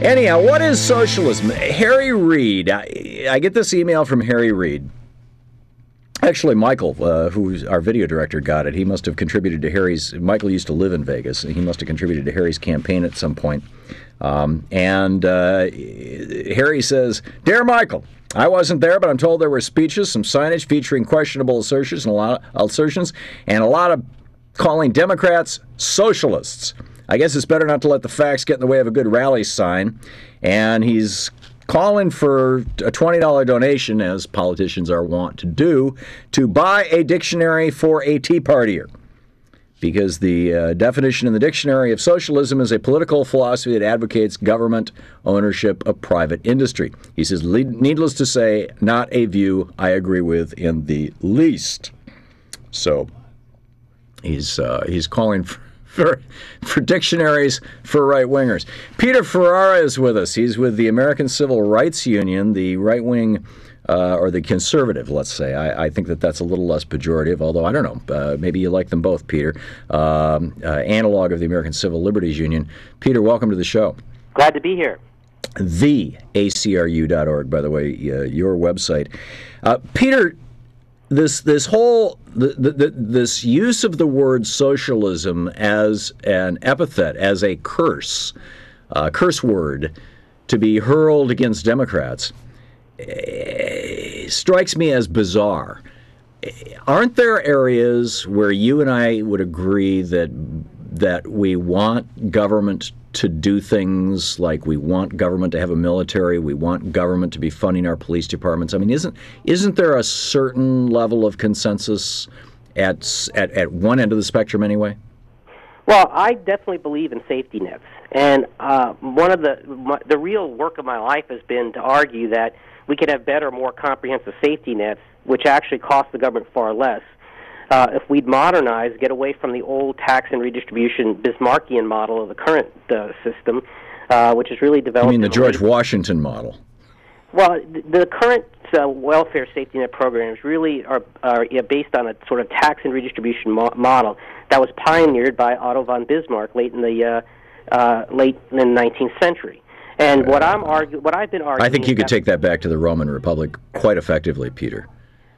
Anyhow, what is socialism? Harry Reid. I get this email from Harry Reid. Actually, Michael, who's our video director, got it. He must have contributed to Harry's... Michael used to live in Vegas, and he must have contributed to Harry's campaign at some point. Harry says, "Dear Michael, I wasn't there, but I'm told there were speeches, some signage featuring questionable assertions, and a lot of calling Democrats socialists. I guess it's better not to let the facts get in the way of a good rally sign." And he's calling for a $20 donation, as politicians are wont to do, to buy a dictionary for a Tea Partier. Because the definition in the dictionary of socialism is a political philosophy that advocates government ownership of private industry. He says, needless to say, not a view I agree with in the least. So he's calling for dictionaries for right-wingers. Peter Ferrara is with us. He's with the American Civil Rights Union, the right-wing, or the conservative, let's say. I think that's a little less pejorative, although I don't know. Maybe you like them both, Peter. Analog of the American Civil Liberties Union. Peter, welcome to the show. Glad to be here. TheACRU.org, by the way, your website. Peter, this use of the word socialism as an epithet, as a curse word to be hurled against Democrats, strikes me as bizarre. Aren't there areas where you and I would agree that we want government to do things, like we want government to have a military, we want government to be funding our police departments? I mean, isn't there a certain level of consensus at one end of the spectrum anyway? Well, I definitely believe in safety nets, and one of the real work of my life has been to argue that we could have better, more comprehensive safety nets, which actually cost the government far less. If we'd modernize, get away from the old tax and redistribution Bismarckian model of the current system, which is really developed... You mean the George Washington model? Well, the current welfare safety net programs really are based on a sort of tax and redistribution model that was pioneered by Otto von Bismarck late in the 19th century. And what I've been arguing... I think you could take that back to the Roman Republic quite effectively, Peter.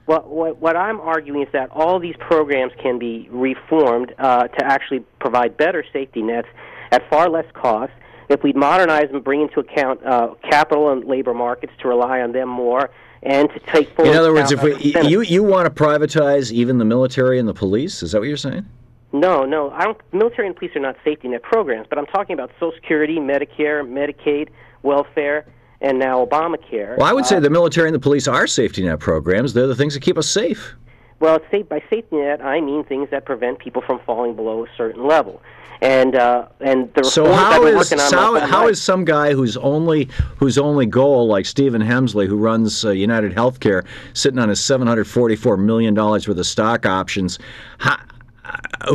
Well, what I'm arguing is that all these programs can be reformed to actually provide better safety nets at far less cost if we modernize and bring into account capital and labor markets to rely on them more and to take full... In other words, if you want to privatize even the military and the police? Is that what you're saying? No. Military and police are not safety net programs, but I'm talking about Social Security, Medicare, Medicaid, welfare, and now Obamacare. Well, I would say the military and the police are safety net programs. They're the things that keep us safe. Well, by safety net, I mean things that prevent people from falling below a certain level. And the so how is some guy whose only goal, like Stephen Hemsley, who runs United Healthcare, sitting on his $744 million worth of stock options,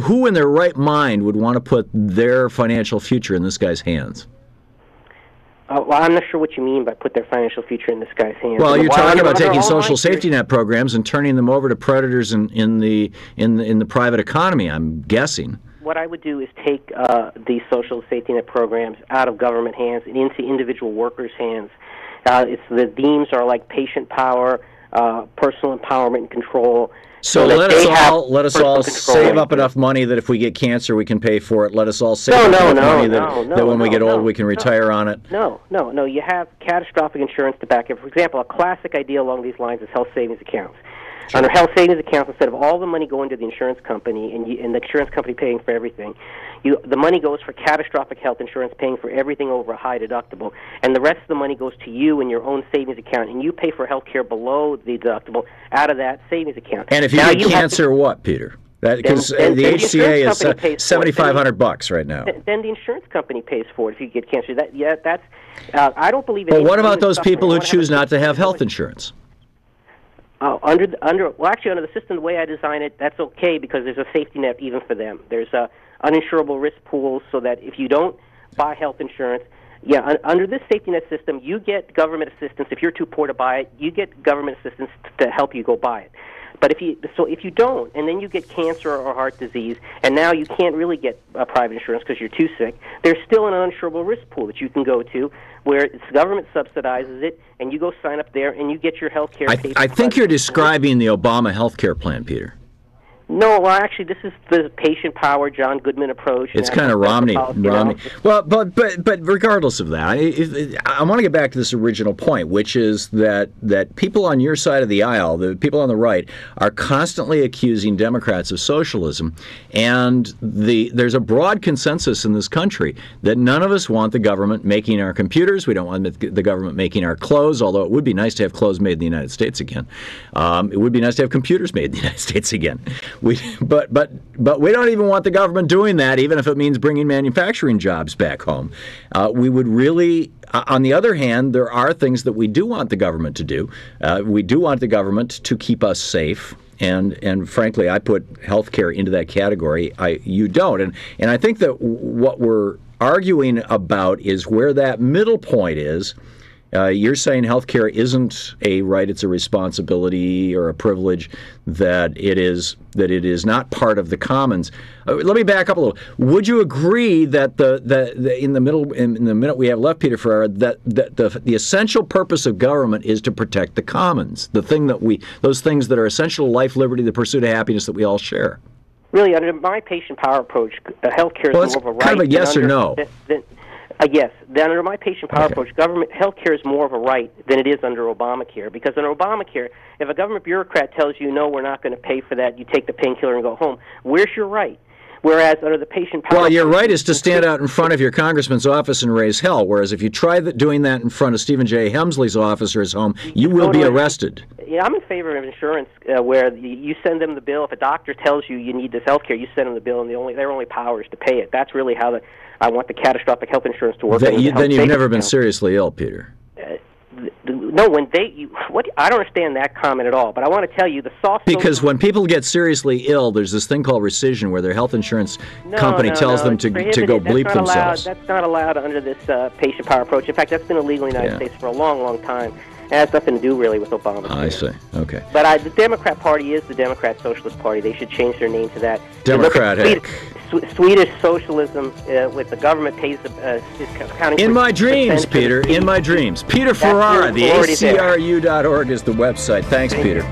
who in their right mind would want to put their financial future in this guy's hands? Well, I'm not sure what you mean by put their financial future in this guy's hands. Well, you're talking about taking social safety net programs and turning them over to predators in the private economy, I'm guessing. What I would do is take these social safety net programs out of government hands and into individual workers' hands. The themes are like patient power, personal empowerment and control. So let us all save up enough money that if we get cancer, we can pay for it. Let us all save up enough money that when we get old, we can retire on it. No. You have catastrophic insurance to back it. For example, a classic idea along these lines is health savings accounts. Sure. Under health savings accounts, instead of all the money going to the insurance company and the insurance company paying for everything, the money goes for catastrophic health insurance, paying for everything over a high deductible, and the rest of the money goes to you in your own savings account, and you pay for health care below the deductible out of that savings account. And if you get cancer, what, Peter? Because the HCA is $7,500 right now. Then the insurance company pays for it if you get cancer. I don't believe. But what about those people who choose not to have health insurance? Under the system, the way I design it, that's okay because there's a safety net even for them. There's uninsurable risk pools so that if you don't buy health insurance, under this safety net system, you get government assistance. If you're too poor to buy it, you get government assistance to help you go buy it. But if you don't, and then you get cancer or heart disease, and now you can't really get private insurance because you're too sick, there's still an uninsurable risk pool that you can go to where the government subsidizes it, and you go sign up there, and you get your health care paid. I think you're describing the Obama health care plan, Peter. No, well, actually, this is the patient power, John Goodman approach. It's kind of Romney. Well, but regardless of that, I want to get back to this original point, which is that people on your side of the aisle, the people on the right, are constantly accusing Democrats of socialism, and there's a broad consensus in this country that none of us want the government making our computers. We don't want the government making our clothes, although it would be nice to have clothes made in the United States again. It would be nice to have computers made in the United States again. But we don't even want the government doing that, even if it means bringing manufacturing jobs back home. We would really, on the other hand, there are things that we do want the government to do. We do want the government to keep us safe. And frankly, I put health care into that category. You don't. And I think that what we're arguing about is where that middle point is. You're saying health care isn't a right, it's a responsibility or a privilege, that it is not part of the commons. Let me back up a little. Would you agree that in the minute we have left, Peter Ferrara, that the essential purpose of government is to protect the commons, those things that are essential to life, liberty, the pursuit of happiness that we all share? Really, under my patient power approach, health care is more of a right. Kind of a yes or no. Yes. Then under my patient power approach, government health care is more of a right than it is under Obamacare. Because under Obamacare, if a government bureaucrat tells you, no, we're not going to pay for that, you take the painkiller and go home, where's your right? Whereas under the patient power... Well, your right is to stand out in front of your congressman's office and raise hell, whereas if you try doing that in front of Stephen J. Hemsley's office or his home, you will be arrested. Yeah, I'm in favor of insurance where you send them the bill. If a doctor tells you you need this health care, you send them the bill, and their only power is to pay it. That's really how I want the catastrophic health insurance to work. Then you've never been seriously ill, Peter. No, I don't understand that comment at all. But I want to tell you the soft. Because when people get seriously ill, there's this thing called rescission, where their health insurance company tells them to go bleep themselves. That's not allowed under this patient power approach. In fact, that's been illegal in the United States for a long, long time. It has nothing to do really with Obama. I see. Okay. But the Democrat Party is the Democrat Socialist Party. They should change their name to that. Democratic. Swedish socialism, with the government pays accounting. In my dreams, Peter. In my dreams. Peter Ferrara. The ACRU.org is the website. Thanks, Peter.